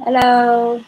Hello.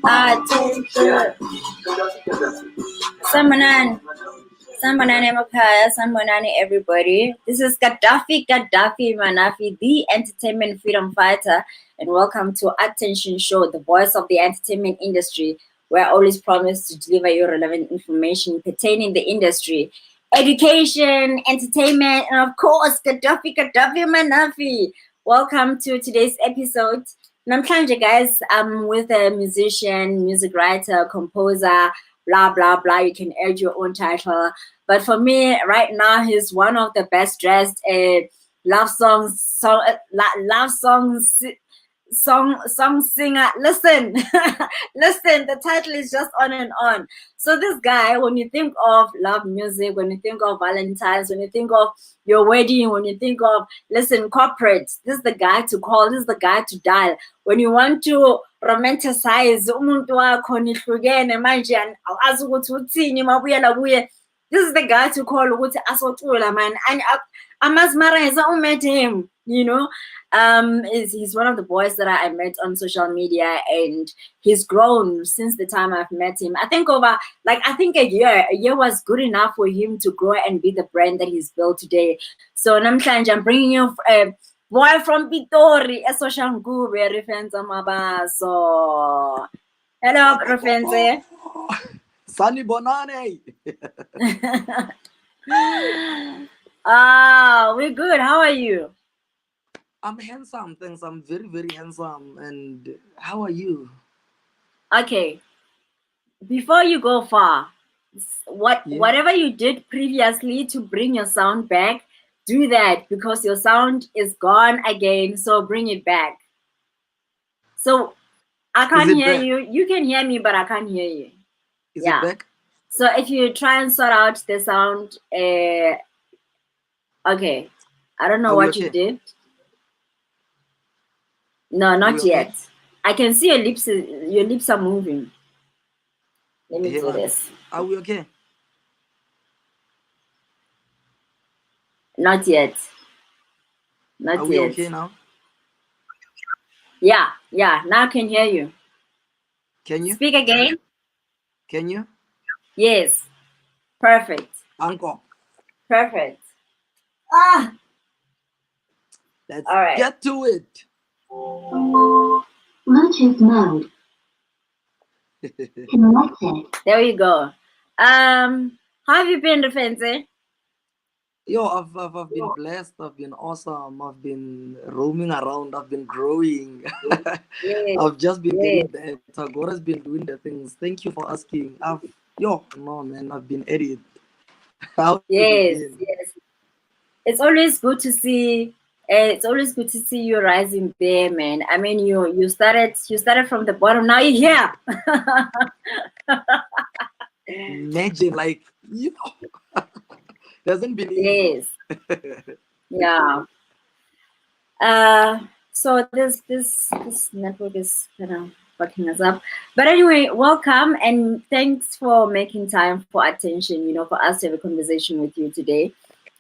Attention. Sambanane Makaya, Sambanane everybody. This is Gaddafi Manafi, the entertainment freedom fighter, and welcome to Attention Show, the voice of the entertainment industry, where I always promise to deliver you relevant information pertaining the industry, education, entertainment, and of course, Gaddafi Manafi. Welcome to today's episode. Namhlanje, guys, I'm with a musician, music writer, composer, blah blah blah. You can add your own title, but for me right now he's one of the best dressed love song singer. Listen. Listen, the title is just on and on. So this guy, when you think of love music, when you think of Valentine's, when you think of your wedding, when you think of, listen, corporate, this is the guy to call, this is the guy to dial. When you want to romanticize umuntu wakho nihlukene manje azi ukuthi uthini mabuyela kuye, this is the guy to call ukuthi asocula, man. And I met him, you know. He's one of the boys that I met on social media, and he's grown since the time I've met him. I think a year was good enough for him to grow and be the brand that he's built today. So namhlanje I'm bringing you a boy from Pitori, a social ngube, REFENTSE MABASO. Hello, REFENTSE. Sunny Bonane. We're good. How are you? I'm handsome, thanks. I'm very, very handsome. And how are you? Okay. Before you go far, whatever you did previously to bring your sound back, do that, because your sound is gone again. So bring it back. So I can't hear you. You can hear me, but I can't hear you. Is it back? So if you try and sort out the sound, okay. I don't know what you did. No, not yet. Okay? I can see your lips. Your lips are moving. Let me do this. Are we okay? Not yet. Are we okay now? Yeah. Now I can hear you. Can you? Speak again. Can you? Yes. Perfect. Uncle. Perfect. Let's get to it. Bluetooth mode. Connected. There you go. How have you been, REFENTSE? Yo, I've been blessed. I've been awesome. I've been roaming around. I've been growing. Yes. I've just been getting better. God has been doing the things. Thank you for asking. I've been at it. Yes. It's always good to see. It's always good to see you rising there, man. I mean, you started from the bottom. Now you're here. Imagine, doesn't believe. Yes. Yeah. So this network is kind of fucking us up. But anyway, welcome and thanks for making time for attention. You know, for us to have a conversation with you today,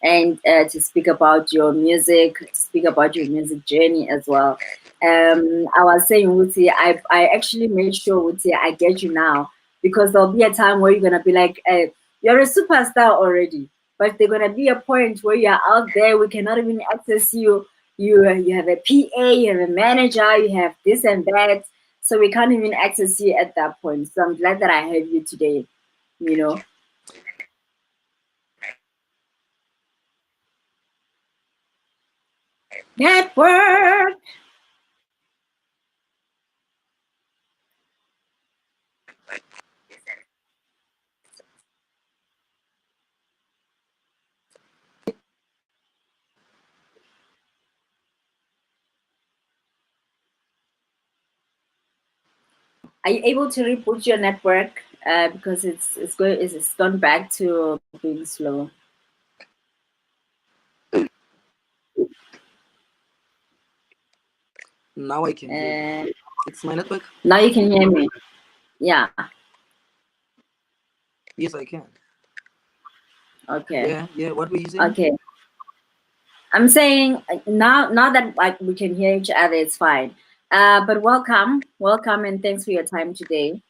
and to speak about your music, to speak about your music journey as well. I was saying, Wuti, I actually made sure, Wuti, I get you now, because there'll be a time where you're gonna be like, you're a superstar already, but there's gonna be a point where you're out there, we cannot even access you. You have a PA, you have a manager, you have this and that, so we can't even access you at that point. So I'm glad that I have you today, you know. Network. Are you able to reboot your network? Because it's gone back to being slow. Now I can hear you. Uh, It's my network. Now you can hear me. Yeah. Yes, I can. Okay. Yeah. What were you saying? Okay. I'm saying now that like we can hear each other, it's fine. But welcome, and thanks for your time today.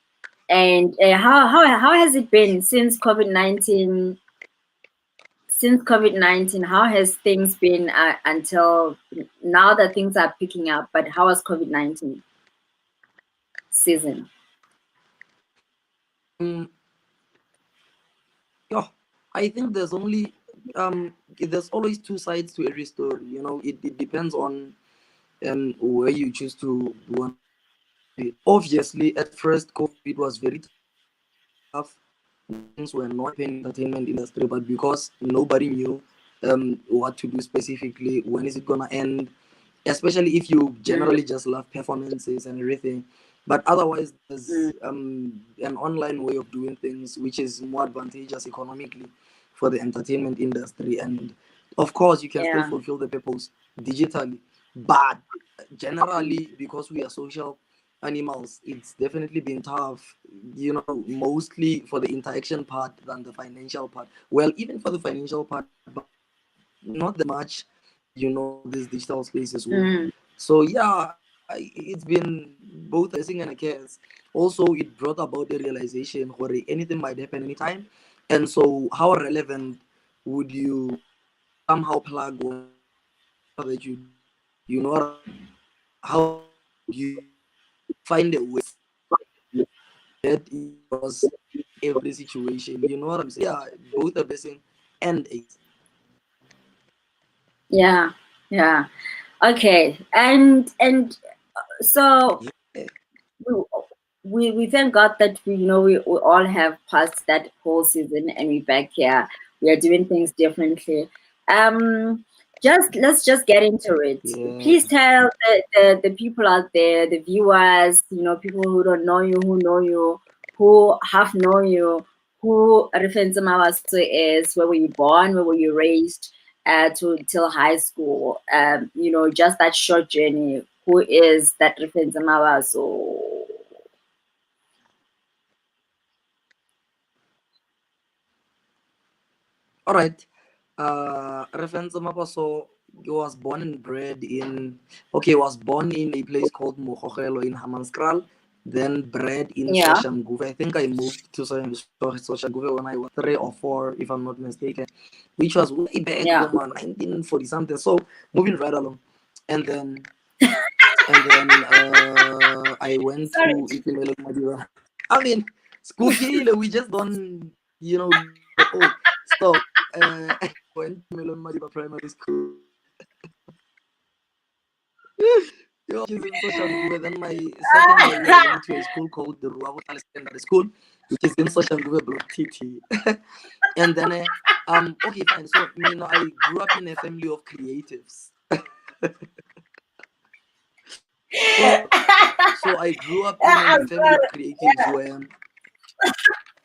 And how has it been since COVID-19? Since COVID-19, how has things been until now that things are picking up? But how was COVID-19 season? Yeah, I think there's always two sides to every story. It depends on where you choose to want to look at it. Obviously, at first, COVID was very tough when things were not happening in the entertainment industry, but because nobody knew what to do specifically, when is it gonna end, especially if you Mm, generally just love performances and everything. But otherwise, mm, there's an online way of doing things which is more advantageous economically for the entertainment industry. And of course, you can still yeah. fulfill the purpose digitally, but generally, because we are social animals, it's definitely been tough, mostly for the interaction part than the financial part. Well, even for the financial part, but not that much, for this digital space as well. Mm, So yeah, it's been both a blessing and a curse. Also, it brought about the realization where anything might happen anytime. And so how relevant would you somehow plug whatever that you do? You know what I'm saying? How relevant would you find a way that you across every situation? You know what I'm saying? Yeah, both a blessing and a curse. yeah. Yeah. Okay. And so Yeah. we, we thank God that we all have passed that whole season and we're back here. We are doing things differently. Um, just let's just get into it. Yeah. Please tell the people out there, the viewers, people who don't know you, who know you, who half know you, who Refense Mabaso is, where were you born, where were you raised, to till high school. Just that short journey. Who is that Refense Mabaso? All right. Reference Mabaso was born and bred was born in a place called Mokogelo in Hammanskral, then bred in Yeah. Soshanguve. I think I moved to Soshanguve when I was 3 or 4, if I'm not mistaken, which was way back Yeah. then, man, 1940 something. So moving right along. And then I went Sorry. to Itimelo Madiba. I mean, school killer, we just don't, look that old. So I went to Melon Madiba Primary School. Yo, which is in Soshanguve. Then my second year, I went to a school called the Ruabo Secondary School, which is in Soshanguve Block TT. And then, okay, fine. So, I grew up in a family of creatives. So, so I grew up in a I'm family of sorry. creatives where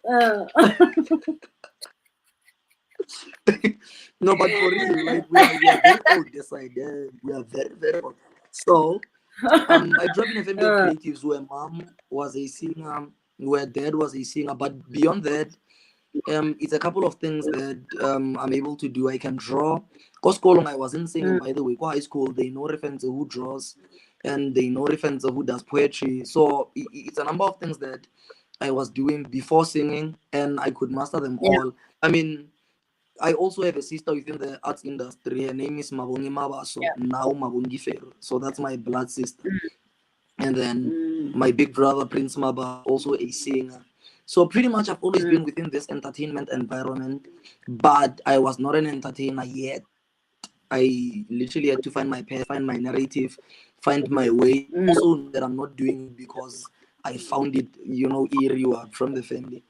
Uh, no, but for real, like we are very old this side. Yeah, we are very very old. So I grew up in a family of uh, creatives where mom was a singer, where dad was a singer. But beyond that, it's a couple of things that I'm able to do. I can draw. Cause long I wasn't singing, mm, by the way. Go high school, they know reference who draws, and they know reference who does poetry. So it's a number of things that I was doing before singing, and I could master them yeah. all. I mean, I also have a sister within the arts industry. Her name is Mabongi Mabaso, Yeah. now Mabongi Fero. So that's my blood sister. And then Mm, my big brother, Prince Maba, also a singer. So pretty much I've always mm, been within this entertainment environment, but I was not an entertainer yet. I literally had to find my path, find my narrative, find my way. mm, Also know that I'm not doing it because I found it, eerie from the family.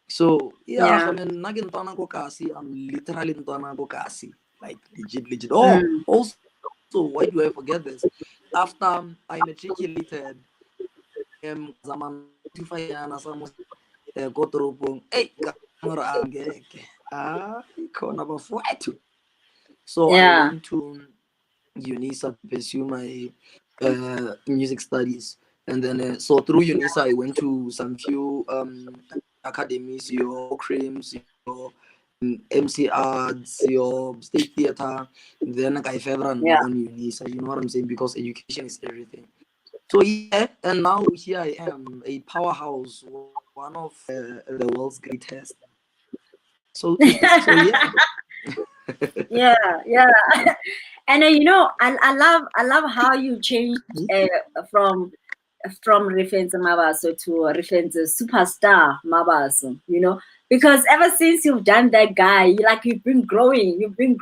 So yeah, yeah. I mean, nagin ntwana ko kasi. I'm literally ntwana ko kasi. Like legit, legit. Oh, Mm, also, why do I forget this? After I matriculated, Zaman 5 sa mo ko toropong ka ngora angeke khona bafowethu. So I Yeah. went to UNISA to pursue my music studies, and then so through UNISA I went to some few academies, your creams, your MC Arts, your State Theater. Then I further on Yeah. UNISA. You know what I'm saying? Because education is everything. So yeah, and now here I am, a powerhouse, one of the world's greatest. So yeah. Yeah, yeah. And I love how you changed from Refense Mabaso to Refense Superstar Mabaso, because ever since you've done that guy, you've been growing, you've been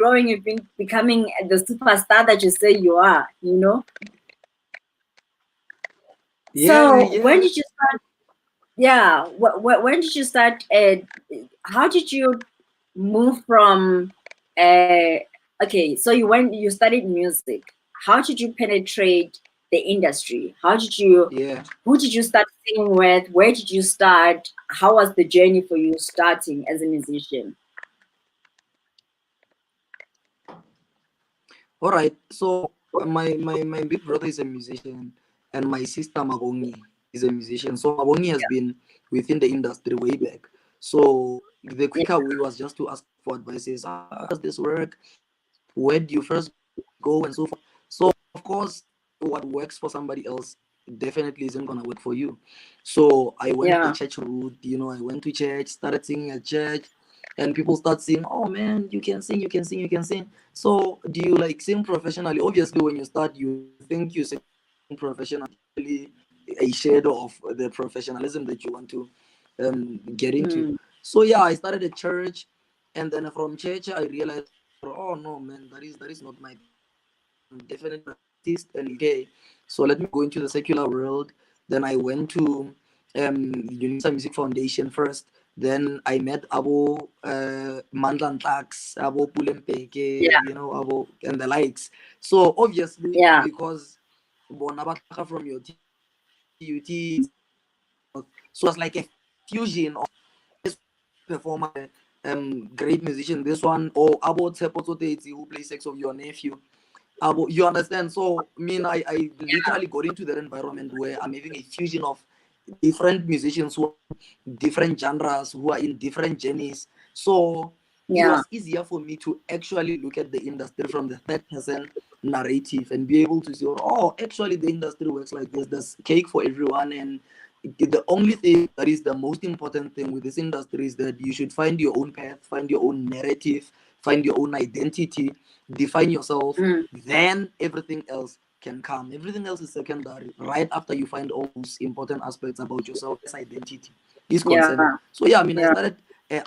becoming the superstar that you say you are. Yeah, So when yeah. did you start? Yeah, when did you start? How did you move from? Uh, okay, so you studied music. How did you penetrate the industry? Yeah. Who did you start singing with? Where did you start? How was the journey for you starting as a musician? All right. So my big brother is a musician, and my sister Mabongi is a musician. So Mabongi has been within the industry way back. So the Yeah, quicker way was just to ask for advices. How does this work? Where do you first go and so forth? So of course, what works for somebody else definitely isn't gonna work for you. So I went the yeah, church route. I went to church, started singing at church, and people start saying, "Oh man, you can sing, you can sing, you can sing." So do you like sing professionally? Obviously, when you start, you think you sing professionally, a shadow of the professionalism that you want to get into. mm, So yeah, I started a church, and then from church I realized, oh no man, that is not my path. I'm definitely an artist and okay. So let me go into the secular world. Then I went to Unisa Music Foundation first. Then I met Abo Mandlan Tax, Abo Pulempeke, yeah, Abo and the likes. So obviously yeah, because Bonabaka from your TUT, so it's like a fusion of performer, great musician, this one, or about Tepo who plays sex of your nephew. You understand? So, I literally got into that environment where I'm having a fusion of different musicians who are different genres, who are in different journeys. So, it yeah, was easier for me to actually look at the industry from the third person narrative and be able to say, oh, actually, the industry works like this. There's cake for everyone. And the only thing that is the most important thing with this industry is that you should find your own path, find your own narrative, find your own identity, define yourself, mm, then everything else can come. Everything else is secondary. Right after you find all those important aspects about yourself as identity is concerned. yeah, So yeah, I yeah, started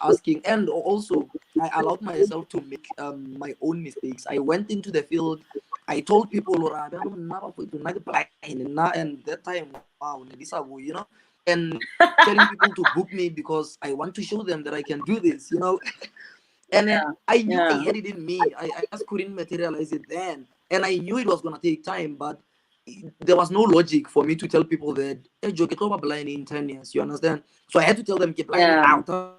asking, and also I allowed myself to make my own mistakes. I went into the field. I told people, and that time, wow, and telling people to book me because I want to show them that I can do this. And then I knew I yeah, had it in me. I just couldn't materialize it then. And I knew it was going to take time, but there was no logic for me to tell people that, hey, Joe, get over blind in 10 years. You understand? So I had to tell them, get blind yeah, now.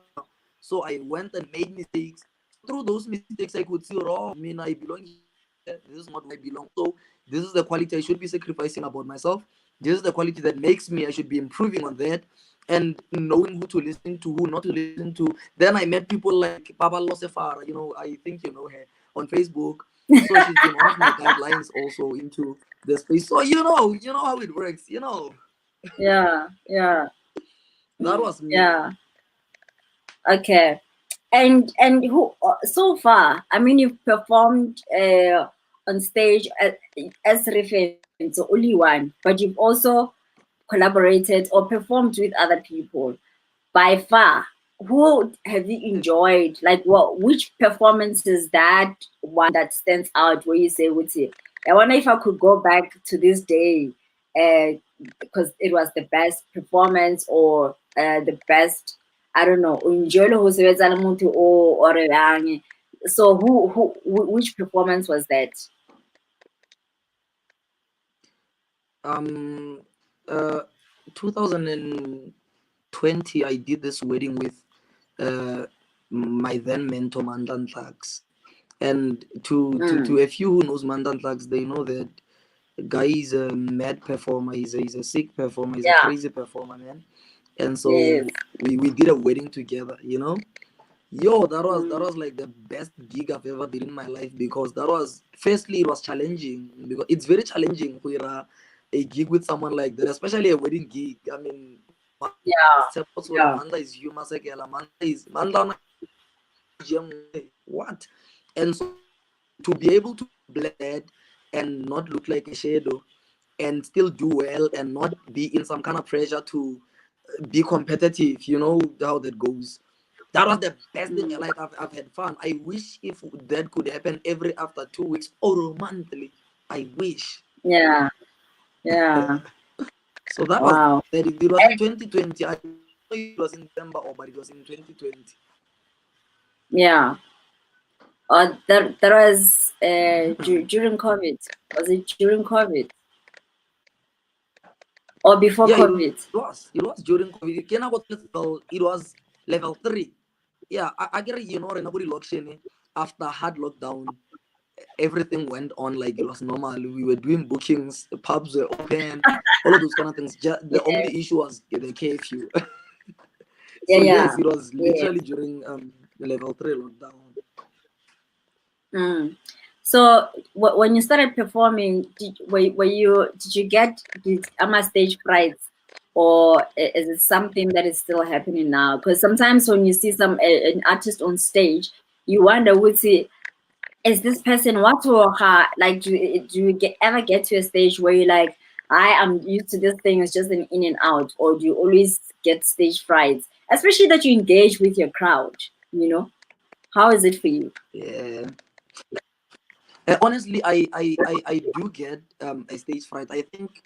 So I went and made mistakes. Through those mistakes, I could see, oh, I belong here. This is not where I belong. So this is the quality I should be sacrificing about myself. This is the quality that makes me, I should be improving on that. And knowing who to listen to, who not to listen to. Then I met people like Baba Losefara, I think you know her on Facebook. So she's been one of my guidelines also into the space. So you know how it works. yeah, yeah, That was me. yeah. Okay. And who so far? I mean, you've performed on stage as reference, only one, but you've also collaborated or performed with other people. By far, who have you enjoyed? Like, which performance is that one that stands out where you say, "Wuti, I wonder if I could go back to this day, uh, because it was the best performance or the best, I don't know, o enjoy le ho sebetsa le motho o re yang." So which performance was that? Um, uh, 2020, I did this wedding with my then mentor Mandan Tlax. And to a few who knows Mandan Tlax, they know that guy is a mad performer. He's a sick performer. He's a Yeah. crazy performer, man. And so Yes. we did a wedding together. Yo, that Mm. was like the best gig I've ever did in my life, because that was, firstly, it was challenging, because it's very challenging for a gig with someone like that, especially a wedding gig. I mean, Yeah. Yeah. Manda is Yuma Sekela, Manda what? And so to be able to blend and not look like a shadow and still do well and not be in some kind of pressure to be competitive, you know how that goes. That was the best thing. Mm. Like, I've had fun. I wish if that could happen every after 2 weeks or monthly. I wish. Yeah. Yeah. So that was Wow. that. It was in 2020. I don't know if it was in December, or but it was in 2020. Yeah. That was Mhm. during COVID. Was it during COVID or before Yeah, COVID? it was during COVID. It was level 3. Yeah, I get it, nobody lockdown. After hard lockdown, everything went on like it was normal. We were doing bookings, the pubs were open, all of those kind of things. The Yeah. only issue was the curfew. Yeah. So Yeah. yes, it was Yes. literally during the level 3 lockdown. Mm. So when you started performing, did you get stage frights, or is it something that is still happening now? Because sometimes when you see an artist on stage, you wonder, would see, is this person what or her? Like, do you ever get to a stage where you're like, I am used to this thing, it's just an in and out, or do you always get stage frights, especially that you engage with your crowd? You know, how is it for you? Yeah. Honestly, I do get a stage fright. I think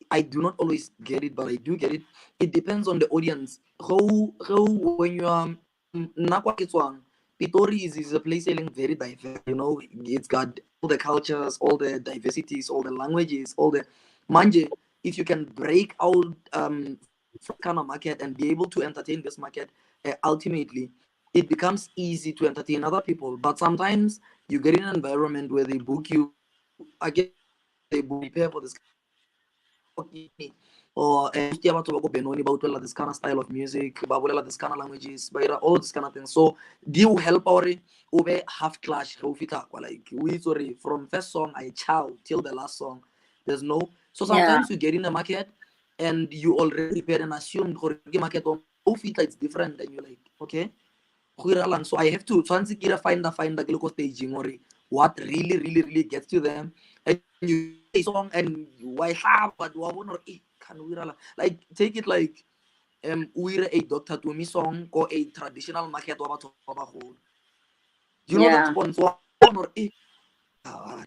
I do not always get it, but I do get it. It depends on the audience. How when you are Nakwa Kitswang, Pitori is a place selling very diverse. It's got all the cultures, all the diversities, all the languages, all the manje. If you can break out from kind of market and be able to entertain this market, ultimately it becomes easy to entertain other people. But sometimes you get in an environment where they book you again, they prepare for this or most ya batho ba ko Benoni ba utlwela this kind of style of music, ba bolela this kind of languages, ba ira all this kind of things. So di o help or o be half clash go fita kwa, like we sorry from first song I chow till the last song. There's no, so Yeah. sometimes you get in the market and you already prepare and assume the market on go fita it's different, and you're like, okay, so I have to fancy kira find the local staging or what really gets to them, and you a song and why have but can we like take it like we a Dr. Tumi song or a traditional market wa batho ba bagolo. You know that Yeah. sponsor or ah,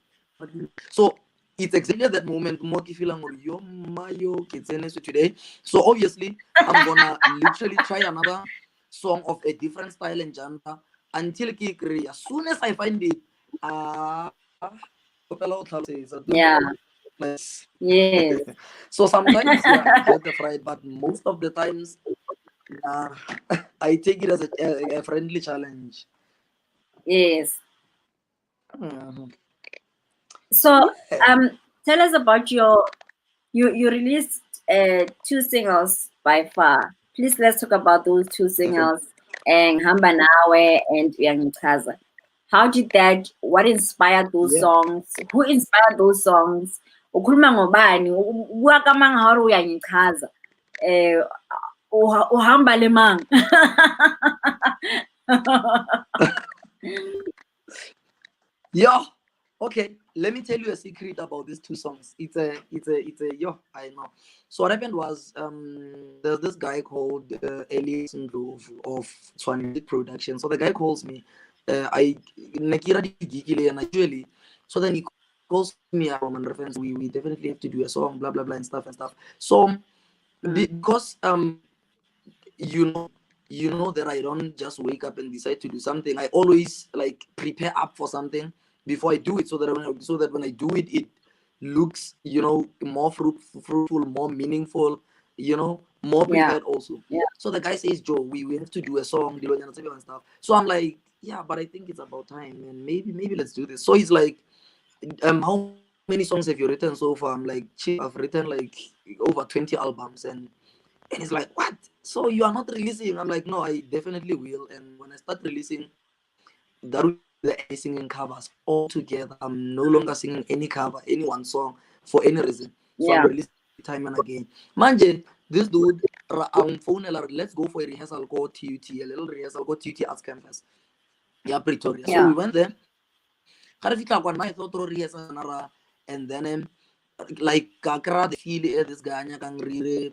so it's exactly that moment more feeling or yo mayo kitseneso today. So obviously I'm gonna literally try another song of a different style and genre until as soon as I find it, ah Yeah. Yes. so sometimes, yeah, I get the fright, but most of the times, uh, I take it as a friendly challenge. Yes. Mhm. So, Yeah. tell us about you released two singles by far. Please let's talk about those two Okay. singles, and Hamba Nawe and Uyangichaza. How did that? What inspired those Yeah. songs? Who inspired those songs? Ukhuluma ngobani? Wakamanga haru Uyangichaza. Eh, uhamba lemang. Yeah. Okay. Let me tell you a secret about these two songs. Yo, I know. So what happened was there's this guy called Elias Ndlovu of Swan Production. So the guy calls me. I Nakira di gigile and usually, so then he calls me up on reference. We definitely have to do a song, blah blah blah and stuff and stuff. So because you know you know that I don't just wake up and decide to do something. I always like prepare up for something before I do it, so that when I do it, looks, more fruitful, more meaningful, more Yeah. prepared also. Yeah. So the guy says, Joe, we have to do a song, and stuff. So I'm like, yeah, but I think it's about time, and maybe let's do this. So he's like, how many songs have you written so far? I'm like, chief, I've written like over 20 albums, and he's like, what? So you are not releasing? I'm like, no, I definitely will. And when I start releasing, that will be the end of me singing covers altogether. I'm no longer singing any cover, any one song for any reason. So I'm Yeah. releasing time and again. Manje, this dude, I'm phone, let's go for a rehearsal, go TUT, a little rehearsal, go TUT Arts Campus. Yeah, Pretoria. So we Yeah. went there. Ga re fitla kwa nna I thought ro rehearsa and then like ka kry the feel this guy nyakang re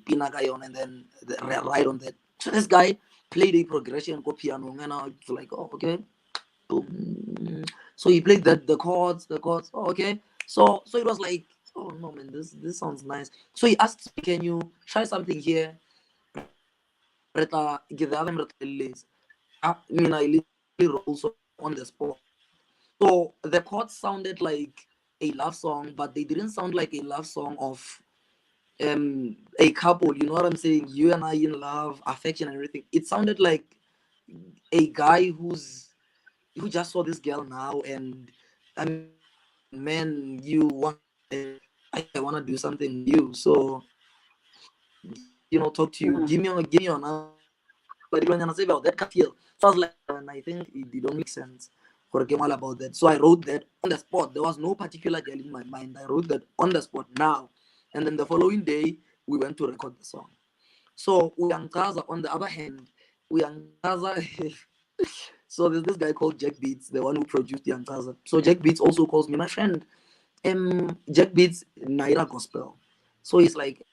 pina ka yona, and then right on that. So this guy played a progression go piano, and I was like, oh, okay. Boom. So he played the chords. Oh, okay. So it was like, oh no man, this sounds nice. So he asked me, can you try something here? Reta give the other release. I mean, I literally wrote the song on the spot. So the chords sounded like a love song, but they didn't sound like a love song of a couple. You know what I'm saying? You and I in love, affection, and everything. It sounded like a guy who just saw this girl now, and I mean, man, you want like, I wanna do something with you. So talk to you. Mm. Give me your number. But when I say about that kind of feel. So I was like, and I think it don't make sense for a game all about that. So I wrote that on the spot. There was no particular girl in my mind. I wrote that on the spot now. And then the following day, we went to record the song. So Uyankaza, on the other hand, Uyankaza, so there's this guy called Jack Beats, the one who produced Yankaza. So Jack Beats also calls me my friend. Jack Beats Naira Gospel. So he's like,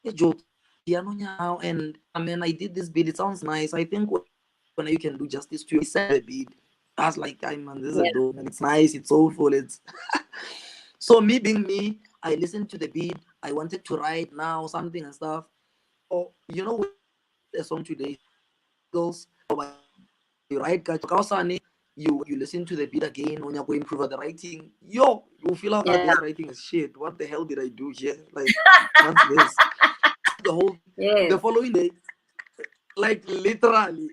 hey Joe, piano now, and I mean I did this beat, it sounds nice. I think when you can do justice to your, he sent the beat. I was like, I man, this is a Yeah. dope, and it's nice, it's soulful, it's so me being me, I listened to the beat, I wanted to write now something and stuff. Or when you write a song today, singles, or by you write you listen to the beat again when you're going to improve the writing, you feel like Yeah. this writing is shit. What the hell did I do here? Like, what's this? The whole Yes. the following day, like literally.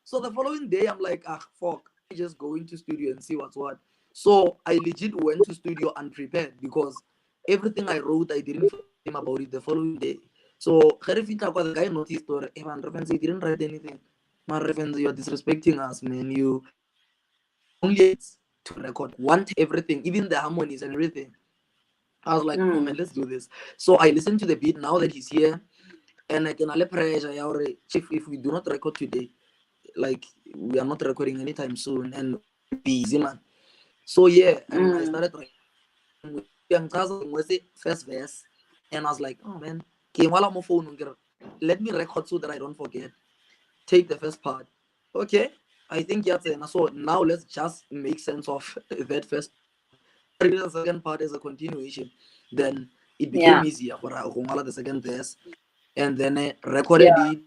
So the following day, I'm like, ah, fuck. I just go into studio and see what's what. So I legit went to studio unprepared because everything I wrote, I didn't forget him about it the following day. So the guy noticed, or Evan Reference, he didn't write anything. My Reference, you're disrespecting us, man. You only to record, want everything, even the harmonies and everything. I was like, no man, Mm. let's do this. So I listened to the beat now that he's here, and I can alle pressure. Chief, if we do not record today, like we are not recording anytime soon, and we're very busy, man. So yeah, I Mm. started writing with Young Kaza was the first verse, and I was like, oh man, okay, while I'm on phone, let me record so that I don't forget. Take the first part. Okay, I think that's it. So now let's just make sense of that first part. Read the second part as a continuation. Then it became Yeah. easier for the second verse, and then Yeah. recorded it.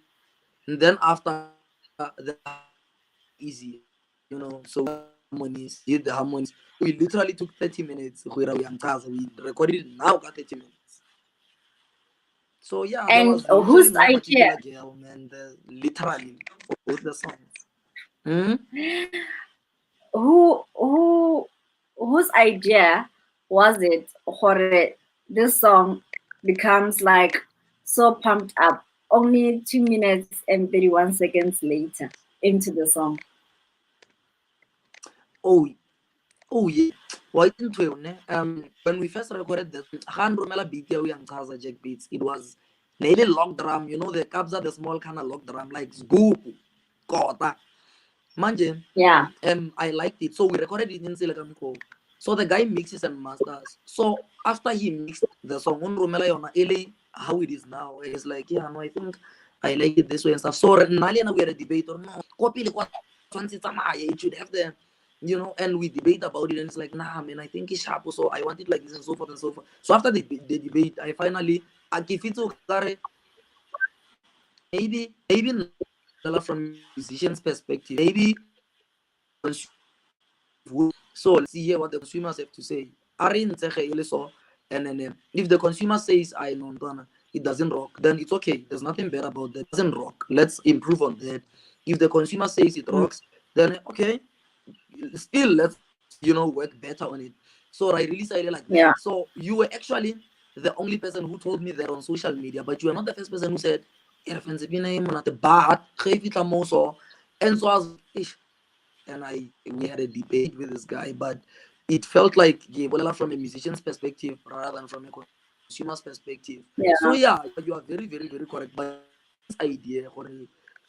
And then after the harmonies became easier. So we got the harmonies, did the harmonies. We literally took 30 minutes. We recorded it now, got 30 minutes. So yeah, there And was literally whose no idea? particular girl, man. Literally for both the songs. Hmm? Who whose idea was it for this song becomes like so pumped up only 2 minutes and 31 seconds later into the song? Oh, oh yeah. Why didn't we? When we first recorded the Han Romela beat yang Chaza Jack beats, it was nearly log drum. The Kabza, the small kind of log drum, like scoop, kota. Manje, Yeah. I liked it. So we recorded it in Silicon Co. So the guy mixes and masters. So after he mixed the song on Romela Yona Ele, how it is now, it's like, yeah, no, I think I like it this way and stuff. So Nali and we had a debate or no, copy the it should have and we debate about it, and it's like, nah, man, I think it's sharp. So I want it like this and so forth and so forth. So after the debate, I finally, maybe from a musician's perspective, maybe the consumer perspective would. So let's see here what the consumers have to say. REFENTSE ge e le so, and then if the consumer says I know it doesn't rock, then it's okay. There's nothing bad about that. It doesn't rock. Let's improve on that. If the consumer says it rocks, then okay, still let's work better on it. So I really decided like Yeah. that. So you were actually the only person who told me that on social media, but you are not the first person who said REFENTSE bina e monate but ge e fitla mo so. And so I was ish, and we had a debate with this guy, but it felt like from a musician's perspective rather than from a consumer's perspective. So Yeah. yeah, you are very, very, very correct. But this idea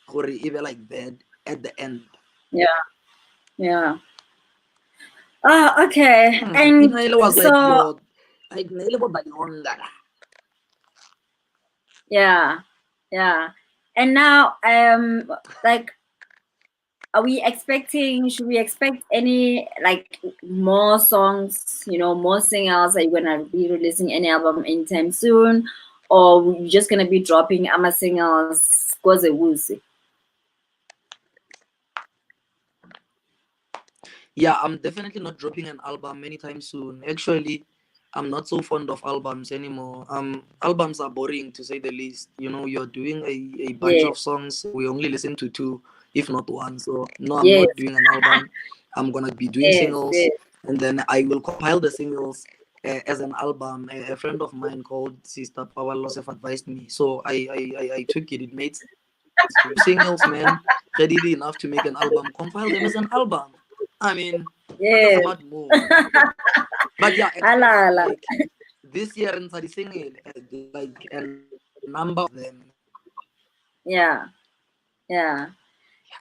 gore even like that at the end. Yeah. Yeah. Oh, okay. And Inaile was like so, your like Naile was like on that. yeah. Yeah. And now, like, should we expect any, like, more songs, more singles? Are you gonna be releasing any album anytime soon? Or you just gonna be dropping ama singles? Koze wuzi? Yeah, I'm definitely not dropping an album anytime soon. Actually, I'm not so fond of albums anymore. Albums are boring to say the least. You're doing a bunch Yes, of songs. We only listen to two, if not one. So no, I'm yes, not doing an album. I'm gonna be doing yes, singles, yes. and then I will compile the singles as an album. A friend of mine called Sister Power Losef advised me, so I took it. It made sense to me. Singles, man, readily enough to make an album. Compile them as an album. I mean, what a Yes. smart move. But yeah, Ala, expect ala. like this year in Sadising, like a number of them. Yeah, yeah.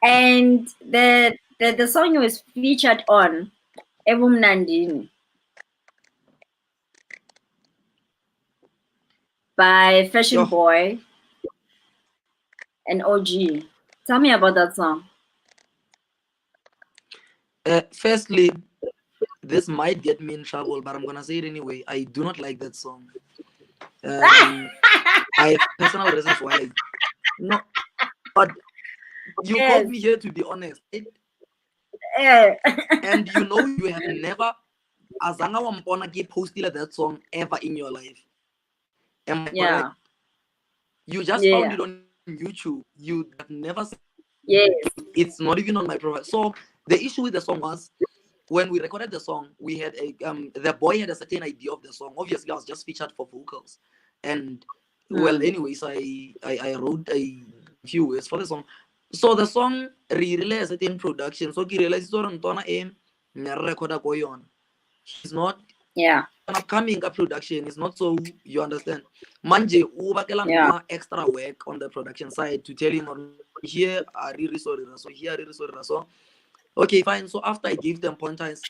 And the song you was featured on, Ebumnandini, by Fashion Yo, Boy and OG. Tell me about that song. firstly, this might get me in trouble, but I'm gonna say it anyway. I do not like that song. Um, I have personal reasons why. No, but you called Yes. me here to be honest, right? Eh. And you have never azanga wampona ke postila that song ever in your life. Am I correct? Yeah. You just found Yeah. it on YouTube. You have never seen Yes. it's not even on my profile. So the issue with the song was when we recorded the song, we had the boy had a certain idea of the song. Obviously, I was just featured for vocals, and well, Hmm. anyways, I wrote a few words for the song. So the song really has a certain production. So he realized on Tona aim recorder koyon. He's not Yeah. upcoming production. It's not so you understand. Manje ubakela Yeah. extra work on the production side to tell him here are really sorry so here are really sorry so. Okay, fine. So after I gave them pointers,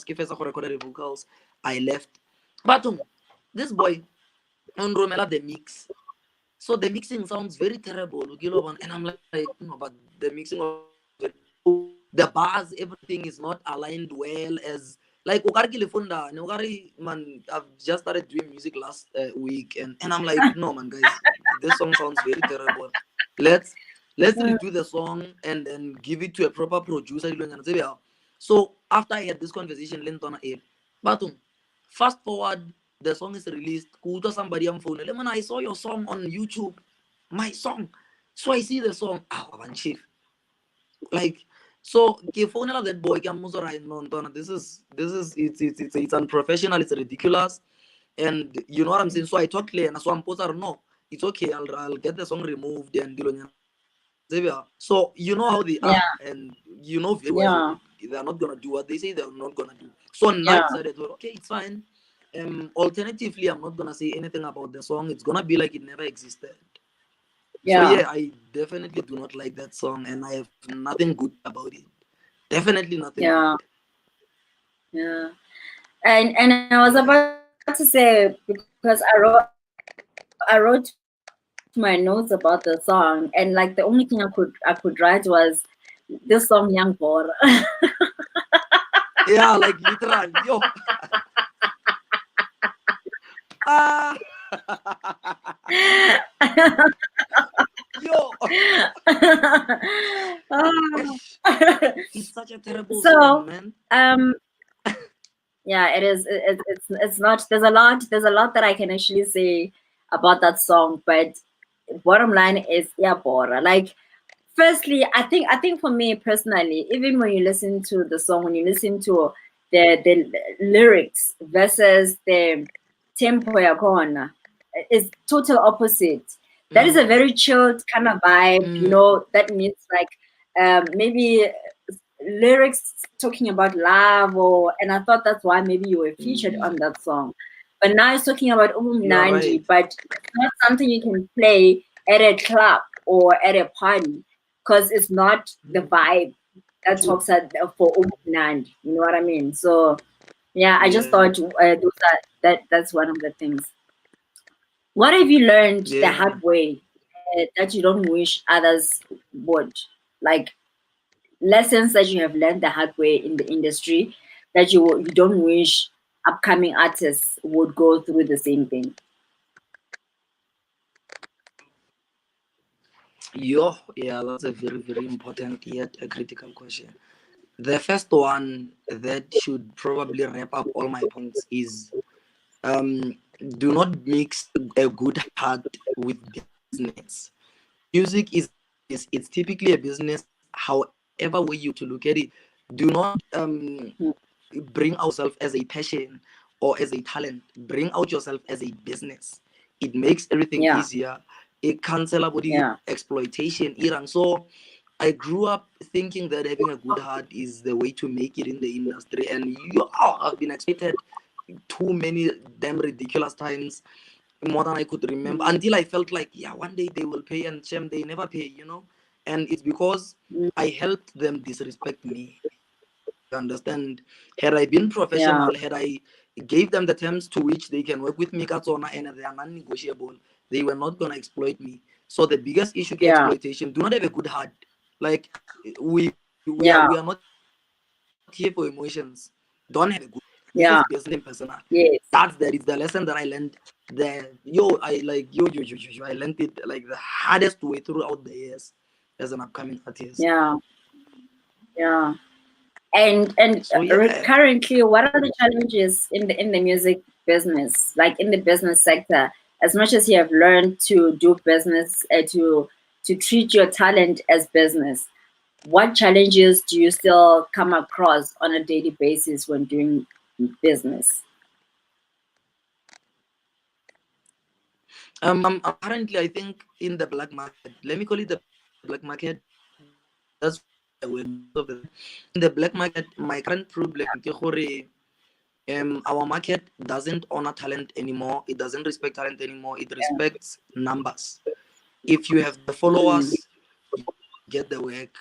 give us a recorded vocals, I left. But this boy on Romela the mix. So the mixing sounds very terrible, and I'm like, no, but the mixing was the bars, everything is not aligned well as like man, I've just started doing music last week, and I'm like, no man, guys, this song sounds very terrible. Let's let's Hmm. redo the song and then give it to a proper producer. So after I had this conversation, but fast forward, the song is released. Kuta somebody on phone. Man, I saw your song on YouTube. My song. So I see the song. Chief. Like, so phone that boy no, it's unprofessional, it's ridiculous. And you know what I'm saying? So I talked clear and so I'm posted no, it's okay, I'll get the song removed and so you know how they Yeah. are, and you know very well Yeah. they're not gonna do what they say they're not gonna do. So now I Yeah. decided, well, okay, it's fine. Alternatively, I'm not gonna say anything about the song. It's gonna be like it never existed. So Yeah. yeah, I definitely do not like that song, and I have nothing good about it. Definitely nothing good. Yeah. Yeah. And I was about to say, because I wrote my notes about the song, and like the only thing I could write was this song Young Bora. Yeah, like literal, yo. Ah, yo. Oh. It's such a terrible song, So man. um Yeah, it is. It's not. There's a lot. There's a lot that I can actually say about that song, but bottom line is, yeah, Bora. Like, firstly, I think for me personally, even when you listen to the song, when you listen to the lyrics versus the tempo yakona, is total opposite. That is a Mm, very chilled kind of vibe, you mm, know. That means like maybe lyrics talking about love, or and I thought that's why maybe you were featured on mm, that song. But now it's talking about you are Nandi, right. but it's not something you can play at a club or at a party because it's not the Mm, vibe that true. talks at for Nandi. You know what I mean? So yeah, I just Yeah, thought that's one of the things. What have you learned the yeah. hard way that you don't wish others would? Like lessons that you have learned the hard way in the industry that you don't wish upcoming artists would go through the same thing. Yo, yeah, that's a very, very important yet a critical question. The first one that should probably wrap up all my points is do not mix a good heart with business. Music is a business, it's typically a business, however way you want to look at it. Do not bring out yourself as a passion or as a talent. Bring out yourself as a business. It makes everything Yeah, easier. It cancel body yeah, exploitation iran. So I grew up thinking that having a good heart is the way to make it in the industry, and you have been exploited too many damn ridiculous times, more than I could remember, mm, until I felt like, yeah, one day they will pay, and shame they never pay, you know. And it's because mm, I helped them disrespect me. You understand? Had I been yeah, professional, had I gave them the terms to which they can work with me, Katsona, and they are non-negotiable, they were not gonna exploit me. So the biggest issue is yeah, exploitation. Do not have a good heart. Like we are not yeah, here for emotions. Don't have a good heart. This is business and personal. yeah, That's that. yes, It's the lesson that I learned. The I learned it like the hardest way throughout the years as an upcoming artist. yeah, yeah. And So yeah. currently, what are the challenges in the music business, like in the business sector? As much as you have learned to do business, to treat your talent as business, what challenges do you still come across on a daily basis when doing business? Currently, I think in the black market, let me call it the black market because that's where I'm aware most of the time. In the black market, my current problem ke gore, our market doesn't honor talent anymore. It doesn't respect talent anymore. It respects numbers. If you have the Mm, followers, you get the work.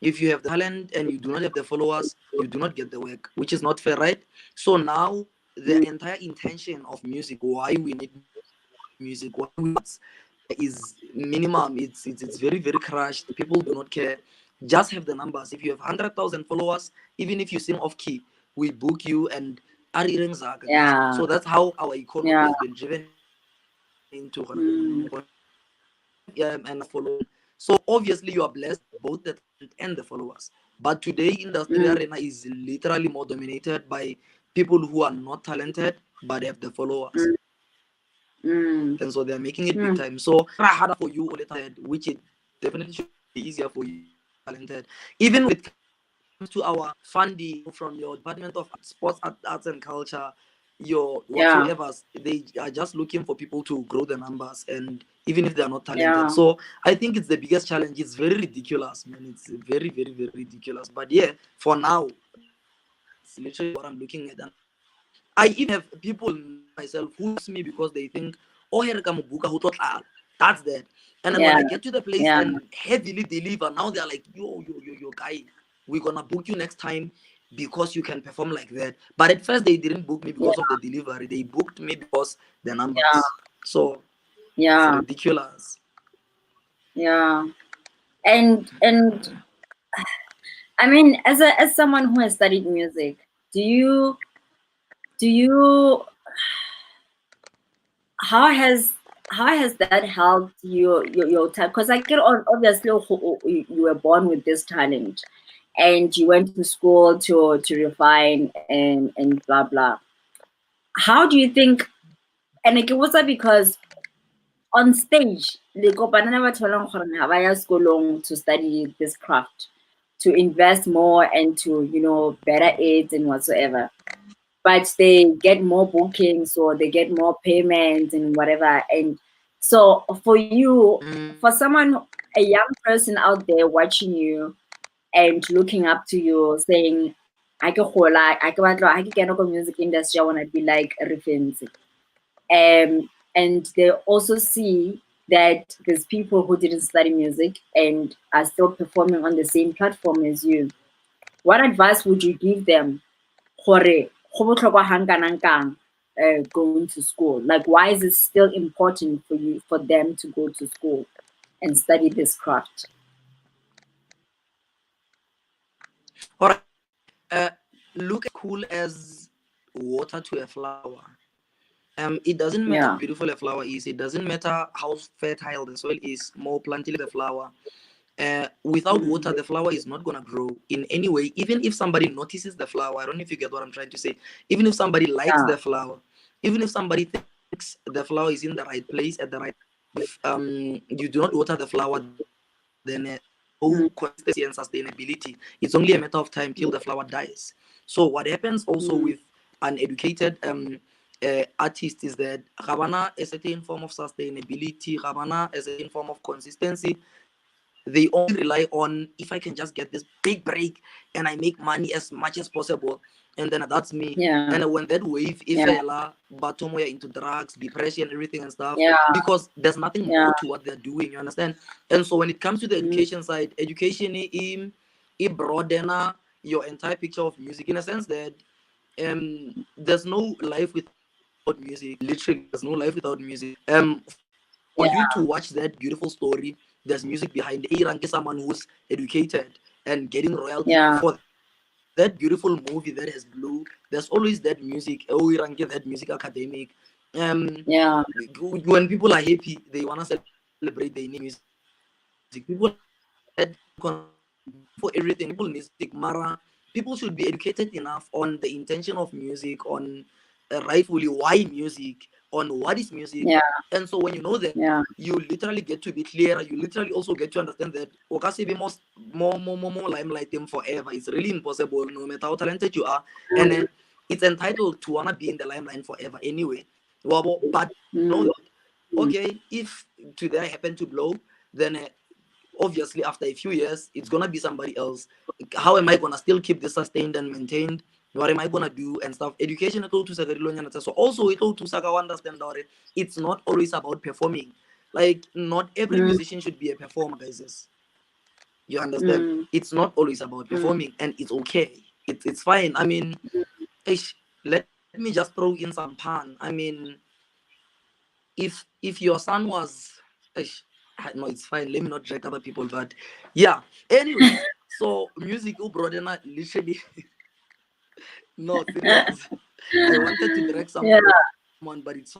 If you have the talent and you do not have the followers, you do not get the work, which is not fair, right? So now the mm, entire intention of music, why we need music, why we need is minimum. It's very, very crushed. People do not care. Just have the numbers. If you have 100,000 followers, even if you sing off key, we book you and ari zaka, guys. yeah, So that's how our economy yeah, has been driven into. mm, And following. So obviously you are blessed with both the talent and the followers. But today industry mm, arena is literally more dominated by people who are not talented but have the followers. mm, And so they are making it big time. mm, So harder for you only talented, which it definitely should be easier for you only talented. Even when it comes to our funding from your Department of Sports, Arts and Culture, your whatsoever, yeah, they are just looking for people to grow the numbers, and even if they are not talented. yeah, So I think it's the biggest challenge. It's very ridiculous, man. It's very, very, very ridiculous. But yeah, for now, that's literally what I'm looking at. And I even have people know myself who use me because they think, oh, here come Buka who thought, that's that. And then when I get yeah, to the place yeah, and heavily deliver, now they're like, yo, guy, we're gonna book you next time because you can perform like that. But at first they didn't book me yeah, because of the delivery. They booked me because the yeah, numbers. So it's yeah, ridiculous. yeah. And I mean, as someone who has studied music, do you do you how has how has that helped your time? Because I get on obviously you were born with this talent, and you went to school to refine and blah blah. How do you think? And it was because on stage, le kopana le batho ba leng gore ha ba ya sekolong to study this craft, to invest more and to better it and whatsoever. But they get more bookings or they get more payments and whatever. And so for you, for someone, a young person out there watching you and looking up to you, saying, I can gola, I can batla, I can get into music industry, I want to be like REFENTSE. And they also see that there's people who didn't study music and are still performing on the same platform as you. What advice would you give them? Gore, go botlhokwa hang kanang kang, going to school. Like, why is it still important for them to go to school and study this craft? All right. Look as cool as water to a flower. It doesn't matter how beautiful a flower is. It doesn't matter how fertile the soil is. More planting the flower. Without water, the flower is not gonna grow in any way. Even if somebody notices the flower, I don't know if you get what I'm trying to say. Even if somebody likes the flower, even if somebody thinks the flower is in the right place at the right, if you do not water the flower, then consistency and sustainability. It's only a matter of time till the flower dies. So what happens also with an educated artist is that Havana a certain form of sustainability, Havana a certain form of consistency. They only rely on, if I can just get this big break and I make money as much as possible, and then that's me. And when that wave, if Batomo into drugs, depression, everything and stuff, because there's nothing more to what they're doing, you understand? And so when it comes to the education side, education it broaden your entire picture of music in a sense that there's no life without music. Literally, there's no life without music. For you to watch that beautiful story, there's music behind it. Someone who's educated and getting royalty for that beautiful movie that has blue. There's always that music. Oh, that music academic. When people are happy, they wanna celebrate their music. People for everything. People music, Mara. People should be educated enough on the intention of music, on rightfully why music, on what is music. And so when you know that, you literally get to be clearer. You literally also get to understand that Okasi be more limelight them forever. It's really impossible, no matter how talented you are. And then it's entitled to wanna be in the limelight forever anyway. But know that, okay, if today I happen to blow, then obviously after a few years it's gonna be somebody else. How am I gonna still keep this sustained and maintained? What am I gonna do and stuff? Education is to so also it to Saka understand that it's not always about performing. Like not every musician should be a performer, guys. You understand? It's not always about performing, and it's okay. It's fine. I mean, let me just throw in some pun. I mean, if your son was no, it's fine, let me not drag other people, but yeah, anyway. So music broaden literally no, serious. I wanted to drag someone, but it's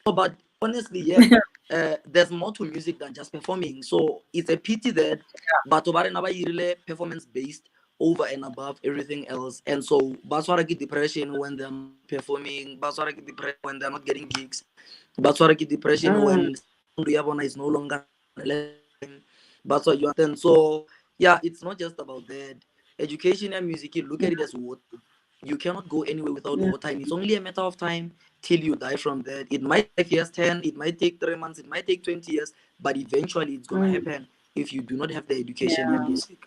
but honestly, there's more to music than just performing. So it's a pity that but really performance based over and above everything else. And so Baswara get depression when they're performing, Baswara get depression when they're not getting gigs, Baswara get depression when is no longer but so you understand. So yeah, it's not just about that. Education and music, you look at it as water. You cannot go anywhere without water, and it's only a matter of time till you die from that. It might take years 10, it might take 3 months, it might take 20 years, but eventually it's gonna happen if you do not have the education and music.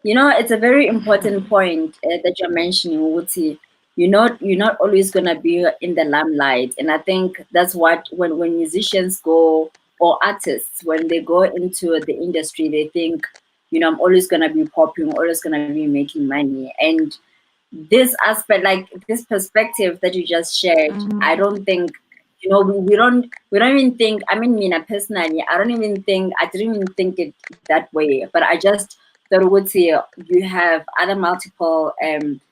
It's a very important point that you're mentioning, Wuti. You're not always gonna be in the limelight, and I think that's what when musicians go, or artists, when they go into the industry, they think, I'm always gonna be popping, always gonna be making money, and this aspect, like this perspective that you just shared, I don't think, we don't even think. I mean, Mina personally, I didn't even think it that way. But I just thought, would say you have other multiple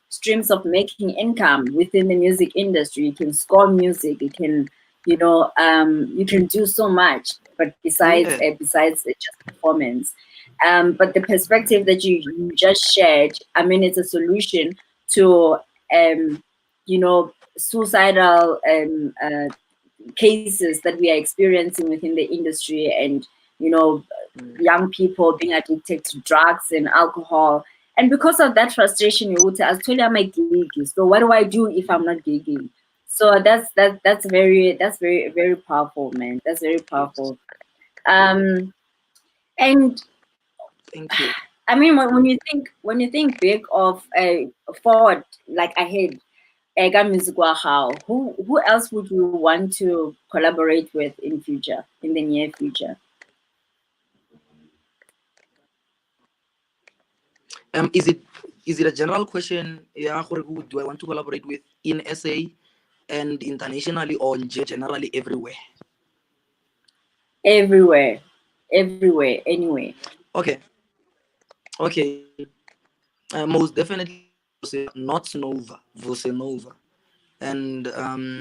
streams of making income within the music industry. You can score music, you can you can do so much, but besides Yeah. just performance. But the perspective that you just shared, I mean, it's a solution to suicidal cases that we are experiencing within the industry, and young people being addicted to drugs and alcohol. And because of that frustration, you would say, "As told you, I'm a gig. So what do I do if I'm not gigging?" So that's very very powerful, man. That's very Yes. powerful. And Thank you. I mean, when you think big of forward, like ahead, Ega Music how who else would you want to collaborate with in future, in the near future? Is it a general question? Yeah, who do I want to collaborate with in SA and internationally, or generally everywhere? Everywhere, everywhere, anyway. Okay, okay. Most definitely, not Nova, Voce Nova, and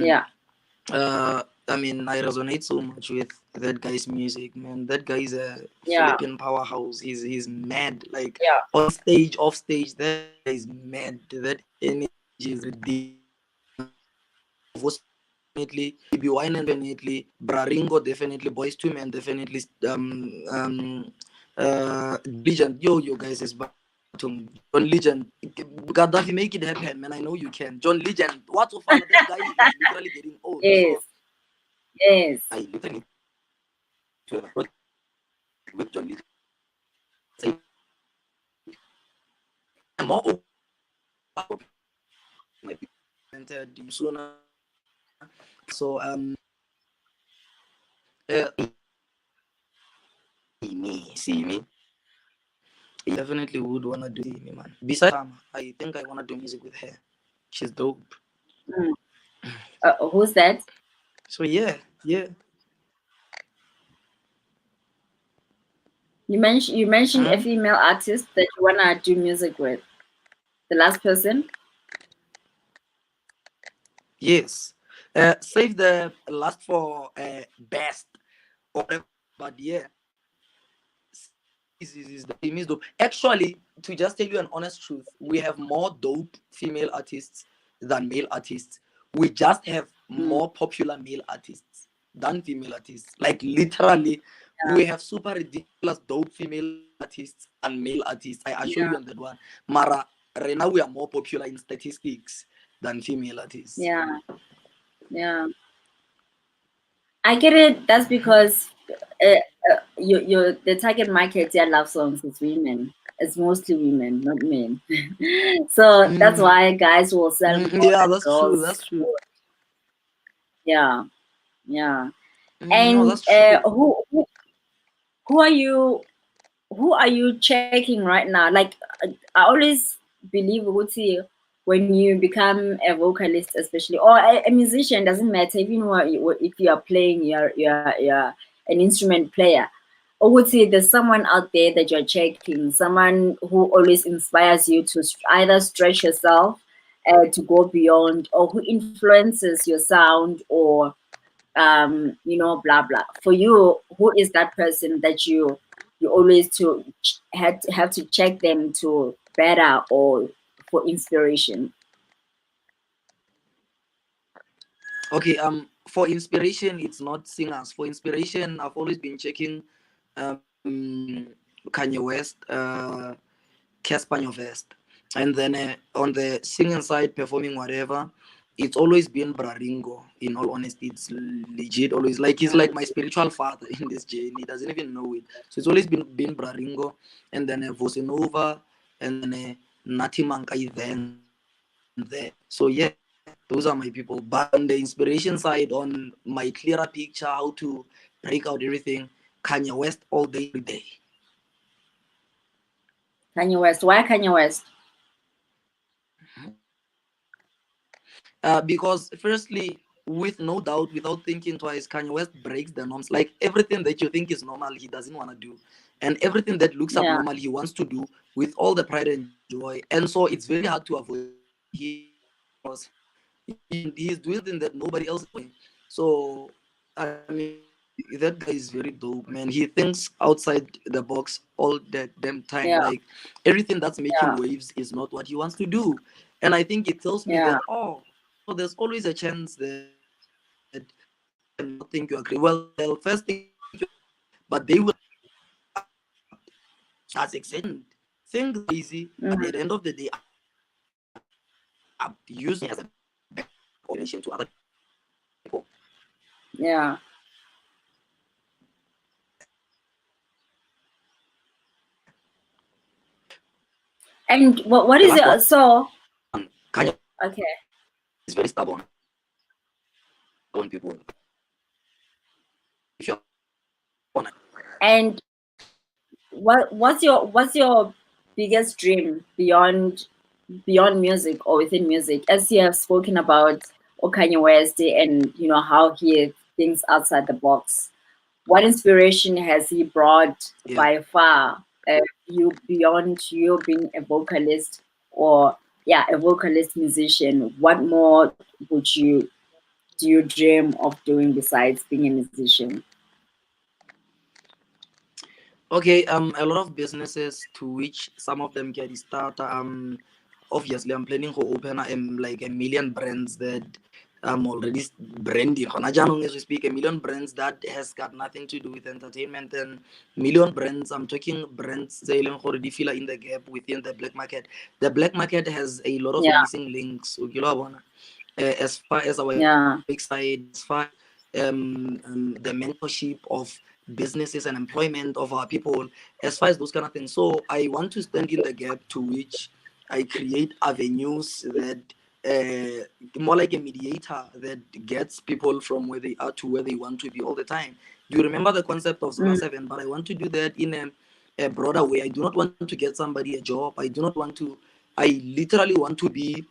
Yeah, I mean, I resonate so much with that guy's music, man. That guy is a yeah, flipping powerhouse. He's mad. Like yeah, on stage, off stage, that guy is mad. That energy is ridiculous. Voice definitely, BB Wine definitely, Braringo definitely, Boys Two Men definitely, Legend. Yo guys is John Legend. Gaddafi, make it happen, man. I know you can. John Legend. What so far? That guy is literally getting old. yes, So yes. I literally to approach with John Legend. Say more sooner. So see me. I definitely would wanna do me, man. Besides, I think I wanna do music with her. She's dope. Mm. Who's that? So yeah. You mentioned a Hmm? female artist that you wanna do music with. The last person. Yes. Save the last for best or whatever. But yeah, is the team is dope. Actually, to just tell you an honest truth, we have more dope female artists than male artists. We just have Mm. more popular male artists than female artists. Like literally, we have super ridiculous dope female artists and male artists. I assure Yeah, you on that one. Mara, right now we are more popular in statistics than female artists. yeah, yeah. I get it. That's because the target market, yeah, love songs is women. It's mostly women, not men. So that's Mm, why guys will sell more yeah, than that's true. girls. That's true. Yeah, yeah. No, And that's true. who are you checking right now? Like I always believe, Uti, when you become a vocalist, especially, or a musician, doesn't matter. Even if you are playing, you're an instrument player. Or would say there's someone out there that you're checking, someone who always inspires you to either stretch yourself, to go beyond, or who influences your sound, or blah blah. For you, who is that person that you always have to check them to better, or for inspiration? Okay, for inspiration, it's not singers. For inspiration, I've always been checking Kanye West, Casper West, and then on the singing side, performing whatever, it's always been Braringo. In all honesty, it's legit. Always like he's like my spiritual father in this journey. He doesn't even know it. So it's always been Braringo, and then Vosenova, and then Nati Mankai then there. So yeah, those are my people. But on the inspiration side, on my clearer picture, how to break out everything, Kanye West all day, every day. Kanye West. Why Kanye West? Because firstly, with no doubt, without thinking twice, Kanye West breaks the norms. Like everything that you think is normal, he doesn't want to do, and everything that looks Yeah, abnormal, he wants to do with all the pride and joy. And so it's very hard to avoid him because he's doing things that nobody else is doing. So I mean, that guy is very dope, man. He thinks outside the box all the damn time. Yeah, Like everything that's making yeah, waves is not what he wants to do. And I think it tells me yeah. that, oh, so there's always a chance that people cannot think you are crazy. Well, first thing you are crazy, but they will adapt. That's exciting. Think that you are crazy, Mm, but at the end of the day, adapt. Use me as a backup or inspiration to other people. yeah. And what is it? The last So, one, Kanye West is very okay. stubborn. He's one of the most stubborn people. If you wanna hear. And what's your biggest dream beyond music or within music? As you have spoken about Kanye West and how he thinks outside the box. What inspiration has he brought by Yeah. far? You beyond you being a vocalist or yeah, a vocalist musician. What more would you do you dream of doing besides being a musician? Okay, a lot of businesses to which some of them get started. Obviously, I'm planning to open like a million brands that I'm already branding. Gona jaanong as we speak, a million brands that has got nothing to do with entertainment, and million brands. I'm talking brands they already fill in the gap within the black market. The black market has a lot of Yeah, missing links. Okay, as far as our yeah, economic side, as far the mentorship of businesses and employment of our people, as far as those kind of things. So I want to stand in the gap to which I create avenues that more like a mediator that gets people from where they are to where they want to be all the time. Do you remember the concept of Zona mm, 7? But I want to do that in a broader way. I do not want to get somebody a job. I do not want to, I literally want to be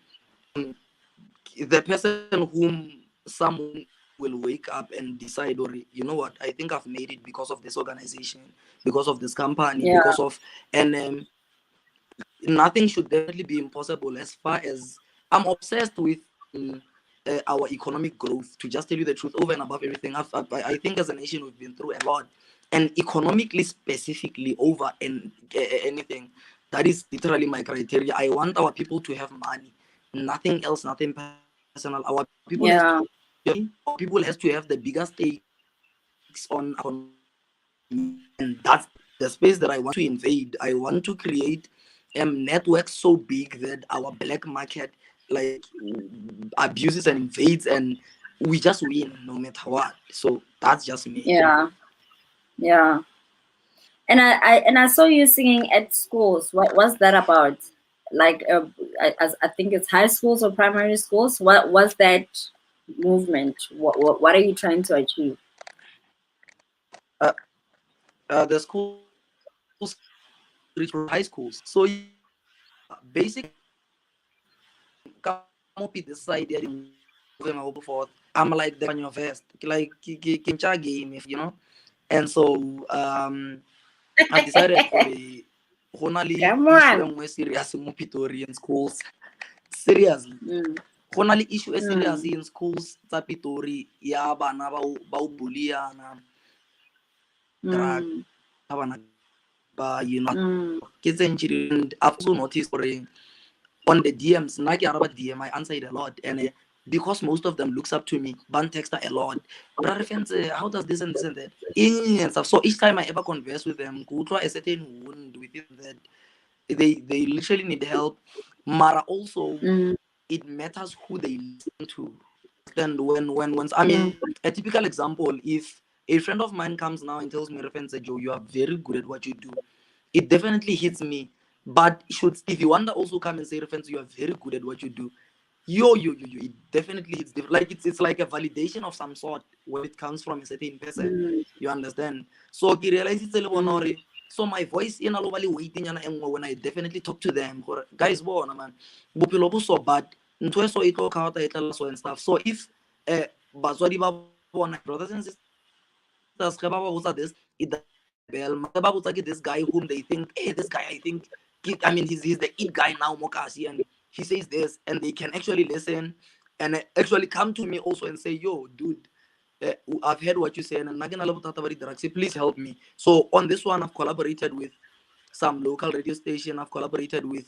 the person whom someone will wake up and decide, or you know what, I think I've made it because of this organization, because of this company, yeah, because of, and nothing should definitely be impossible as far as I'm obsessed with our economic growth. To just tell you the truth, over and above everything, I think as a nation we've been through a lot, and economically specifically over and anything. That is literally my criteria. I want our people to have money, nothing else, nothing personal. Our people has to have money. yeah, Our people has to have the biggest stakes on our economy, and that's the space that I want to invade. I want to create networks so big that our black market like abuses and invades, and we just win no matter what. So that's just me. yeah, yeah. And I saw you singing at schools. What was that about? Like, I think it's high schools or primary schools. What was that movement? What are you trying to achieve? uh, the schools can reach through high schools. So yeah, basically come up with this side that moving over forth. I'm like the guy on your vest, like game, if you know. And so I've decided for a honali Come issue on. and more serious in Pitorian schools. Seriously. Mm, Honali issue is serious mm, in schools tsa Pitori ya bana ba o buliana, drug, mm, bana you know mm, kids and children. I've also noticed for on the DMs, nna ke araba DM, I answer it a lot. And because most of them looks up to me, ban texter a lot. Bra Refense, how does this and that? And stuff. So each time I ever converse with them, go through a certain wound within that they literally need help. Mara also mm, it matters who they listen to. Understand when I mm, mean a typical example, if a friend of mine comes now and tells me, Refense Joe, you are very good at what you do, it definitely hits me. But should if you want to also come and say, Refense, you are very good at what you do, it definitely hits different. Like it's like a validation of some sort when it comes from a certain person. mm, You understand? So I realize it's a little mm, more. So my voice in a little waiting when I definitely talk to them. Guys, man, bophelo bo so bad. Ntho e so e tlo count e tla so and stuff. So if batswadi ba bona, brothers and sisters, ge ba botsa this, it doesn't ring a bell. Mara ge ba botsa ke this guy whom they think, hey, this guy I think I mean he's the it guy now Mokasi, and he says this, and they can actually listen and actually come to me also and say, yo, dude, I've heard what you say, and drugs. Please help me. So on this one, I've collaborated with some local radio station. I've collaborated with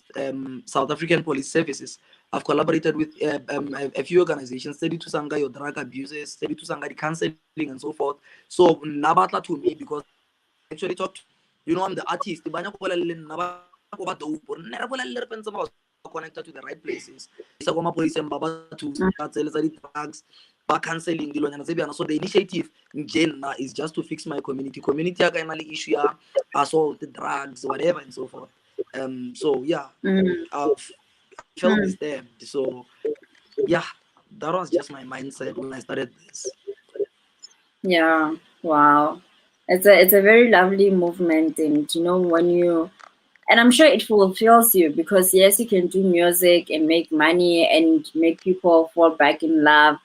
South African Police Services. I've collaborated with a few organizations. Study to sanga your drug abuses, study to sanga the counseling and so forth. So nabatla to me because actually talk. I'm the artist. Connected to the right places. Police and Baba to drugs, counseling. So the initiative is just to fix my community. Community issue assault, drugs, whatever, and so forth. So yeah, I've felt disturbed. So yeah, that was just my mindset when I started this. Yeah, wow. It's a very lovely movement, and and I'm sure it fulfills you because yes, you can do music and make money and make people fall back in love,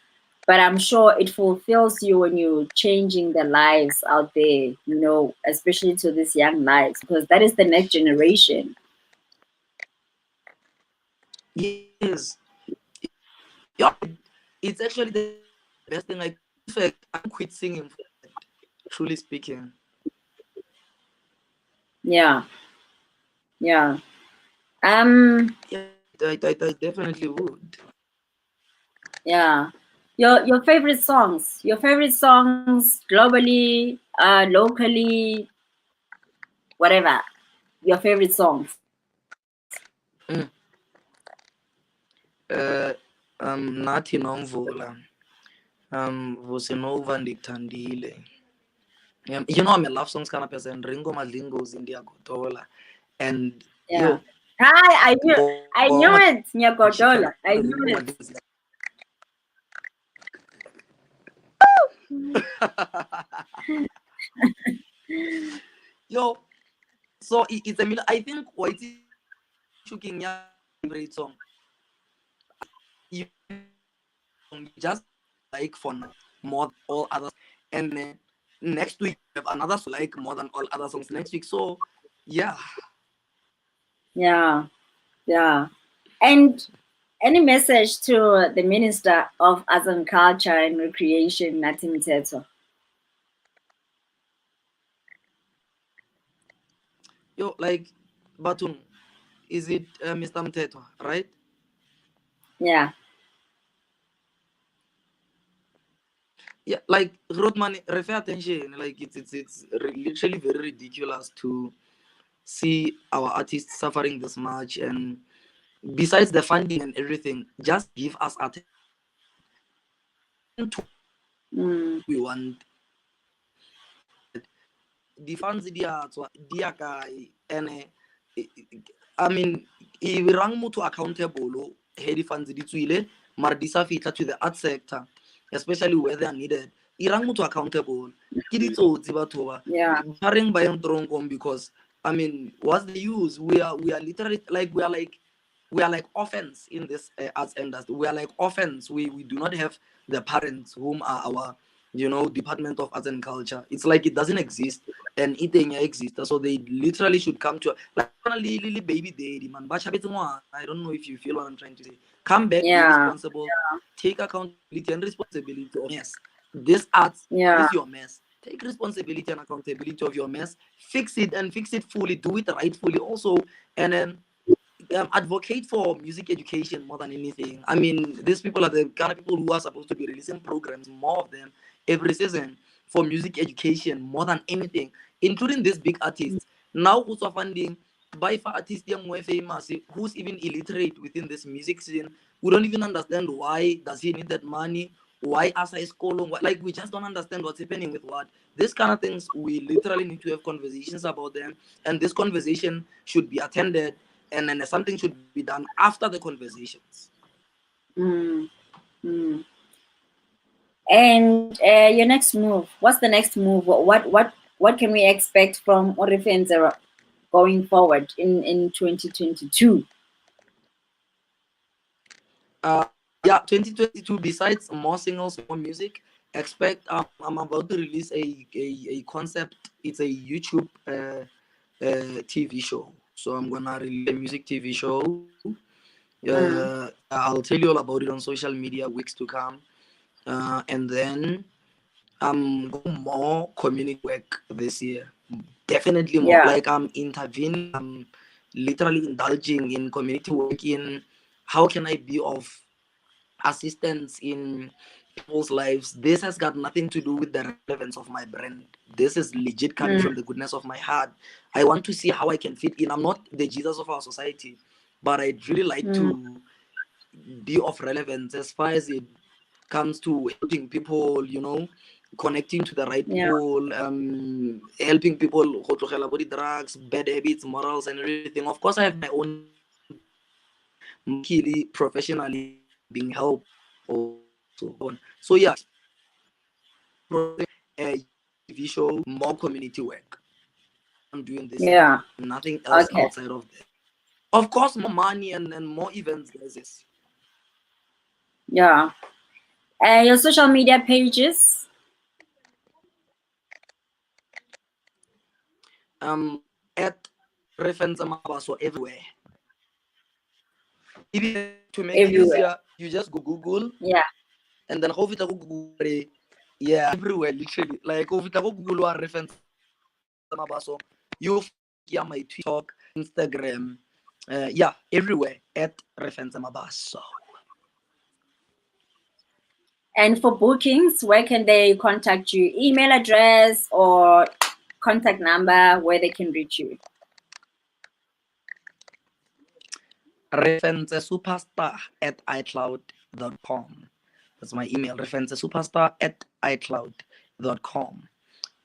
but I'm sure it fulfills you when you're changing the lives out there, especially to these young lives, because that is the next generation. Yes, yeah, it's actually the best thing. Like, in fact, I quit singing. Truly speaking. Yeah, yeah. Um, Yeah, I definitely would. yeah. Your favorite songs globally, locally, whatever. Your favorite songs. Mm. Nathi nomvula. Vusinova ndikuthandile. I'm a love songs kind of person. Ringo Madlingo's India Gotola. And Yeah. Hi, I knew it, Nyagodola. I knew Ringo it. Madlingo's. Yo, so it's a I think what is shooking your favorite song. You just like for now more than all others. And then next week we have another like more than all other songs next week. So yeah. Yeah, yeah. And any message to the Minister of Arts and Culture and Recreation, Natim Teto? Yo, like Batum, is it Mr. Mteto, right? Yeah, Yeah, like Rodman, refer attention. Like literally very ridiculous to see our artists suffering this much, and besides the funding and everything, just give us attention to mm, we want. The funds dia kae, and I mean, if rang motho accountable he di funds di tswile mara di sa fitla to the art sector, especially where they are needed. Irang motho accountable ke ditsotsi batho yeah, ba reng ba yang toronkong because I mean, what's the use? We are literally like we are like orphans in this arts industry. We are like orphans. We do not have the parents whom are our Department of Arts and Culture. It's like it doesn't exist, and it ain't exist. So they literally should come to like little baby daddy man. I don't know if you feel what I'm trying to say. Come back, be yeah, responsible, take accountability and responsibility of mess. This art yeah, is your mess. Take responsibility and accountability of your mess. Fix it and fix it fully. Do it rightfully also, and then advocate for music education more than anything. I mean, these people are the kind of people who are supposed to be releasing programs, more of them every season for music education more than anything, including these big artists. Now, who's funding by far artists young more famous, who's even illiterate within this music scene? We don't even understand why does he need that money. Why Asa is calling? Like we just don't understand what's happening with what. These kind of things we literally need to have conversations about them, and this conversation should be attended, and then something should be done after the conversations. mm, mm. And your next move. What's the next move? What can we expect from REFENTSE going forward in 2022? Yeah, 2022. Besides more singles, more music, expect I'm about to release a concept. It's a YouTube TV show. So I'm gonna release a music TV show. Mm, I'll tell you all about it on social media weeks to come. And then I'm going more community work this year. Definitely more. Yeah. Like I'm intervening, I'm literally indulging in community work in how can I be of assistance in people's lives. This has got nothing to do with the relevance of my brand. This is legit coming Mm, from the goodness of my heart. I want to see how I can fit in. I'm not the Jesus of our society, but I'd really like mm, to be of relevance as far as it comes to helping people, connecting to the right yeah. people, helping people go tlogela bo drugs, bad habits, morals, and everything. Of course, I have my own journey, luckily, professionally, I'm being helped also. So yeah, YouTube TV show, more community work. That's what I'm doing this year. Yeah. Nothing else Okay. outside of that. Of course, more money and more events, guys. Yes. Yeah. Your social media pages. At REFENTSE MABASO everywhere. Even to make it Everywhere. easier, you just go Google Yeah. and then go go Google. Yeah, everywhere literally. Like go go Google or REFENTSE MABASO. You yeah, my TikTok, Instagram, yeah, everywhere at REFENTSE MABASO. And for bookings, where can they contact you? Email address or contact number where they can reach you? REFENTSE Superstar at iCloud.com. That's my email, REFENTSE Superstar at iCloud.com.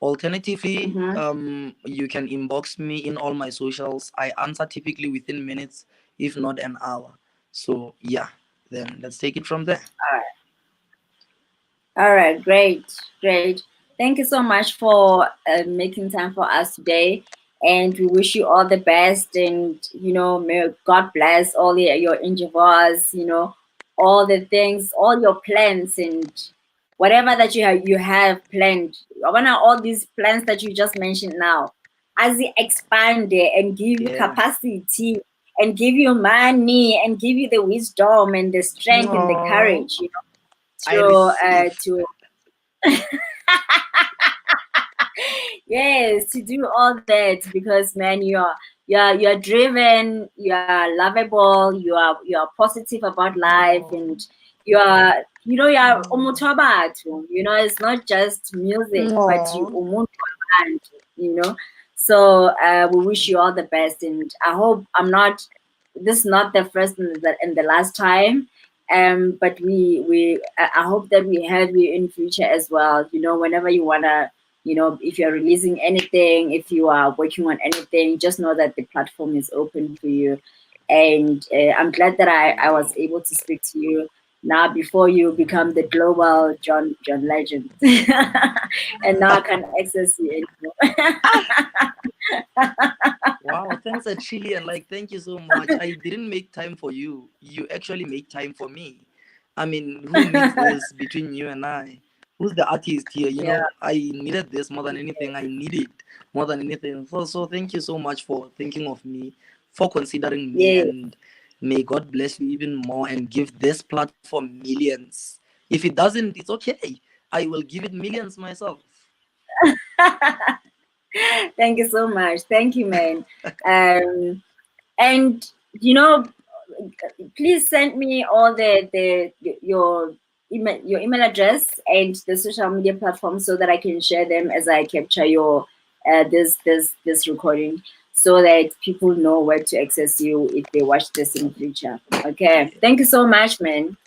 Alternatively, Mm-hmm. you can inbox me in all my socials. I answer typically within minutes, if not an hour. So yeah, then let's take it from there. All right, great, great. Thank you so much for making time for us today, and we wish you all the best. And may God bless all your endeavors. All the things, all your plans, and whatever that you have planned. I wanna all these plans that you just mentioned now, as they expand it and give you Yeah. capacity, and give you money, and give you the wisdom and the strength and the Aww, courage. I To receive. yes, to do all that, because man, you're driven, you are lovable, you are positive about life, Aww. and you're umutobatu. It's not just music, but you Aww. umuntu wabantu, so we wish you all the best, and I hope this is not the first and the last time, but I hope that we have you in future as well, whenever you wanna, if you're releasing anything, if you are working on anything, just know that the platform is open for you. And I'm glad that I was Wow. able to speak to you now before you become the global John Legend. And now I can access you anymore. Wow, thanks a trillion. Like, thank you so much. I didn't make time for you. You actually make time for me. I mean, who needs this between you and I? Who's the artist here? Yeah. I needed this more than anything. I need it more than anything. So thank you so much for thinking of me, for considering me, Yeah. and may God bless you even more and give this platform millions. If it doesn't, it's okay. I will give it millions myself. Thank you so much. Thank you, man. And you know, please send me all your email address and the social media platforms so that I can share them as I capture your this recording, so that people know where to access you if they watch this in the future. Okay. Yeah. Thank you so much, man.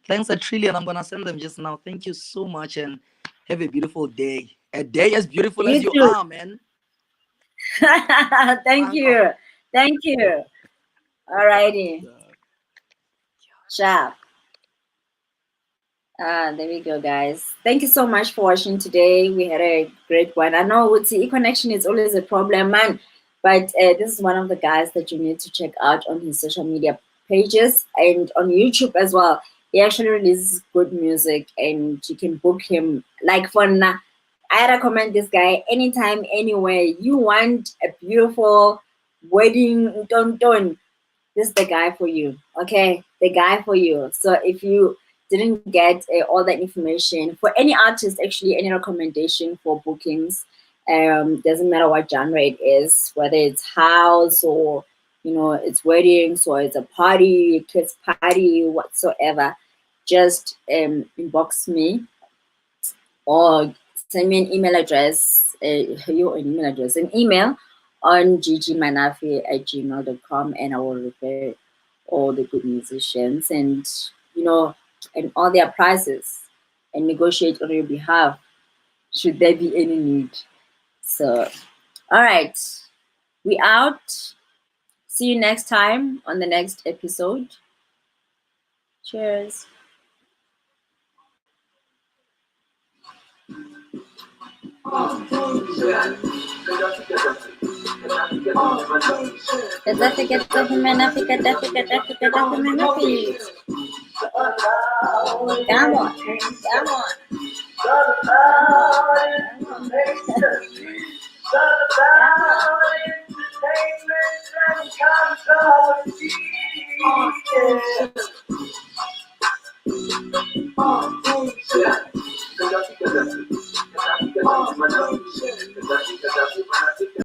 Thanks a trillion. I'm gonna send them just now. Thank you so much and have a beautiful day. A day as beautiful as You you too. are, man. Thank Anchor. you. Thank you. Alrighty. Sharp. There we go, guys. Thank you so much for watching today. We had a great one. I know with the connection is always a problem, man, but this is one of the guys that you need to check out on his social media pages and on YouTube as well. He actually releases good music, and you can book him. Like for now, I recommend this guy anytime, anywhere. You want a beautiful wedding, don't. This is the guy for you. Okay, the guy for you. So if you didn't get all that information. For any artist, actually, any recommendation for bookings, doesn't matter what genre it is, whether it's house or it's weddings or it's a party, kids party, whatsoever, just inbox me or send me an email address, an email on ggmanafi@gmail.com, and I will refer all the good musicians and all their prices and negotiate on your behalf should there be any need. So, all right, we out. See you next time on the next episode. Cheers. Come on, come on. Entertainment and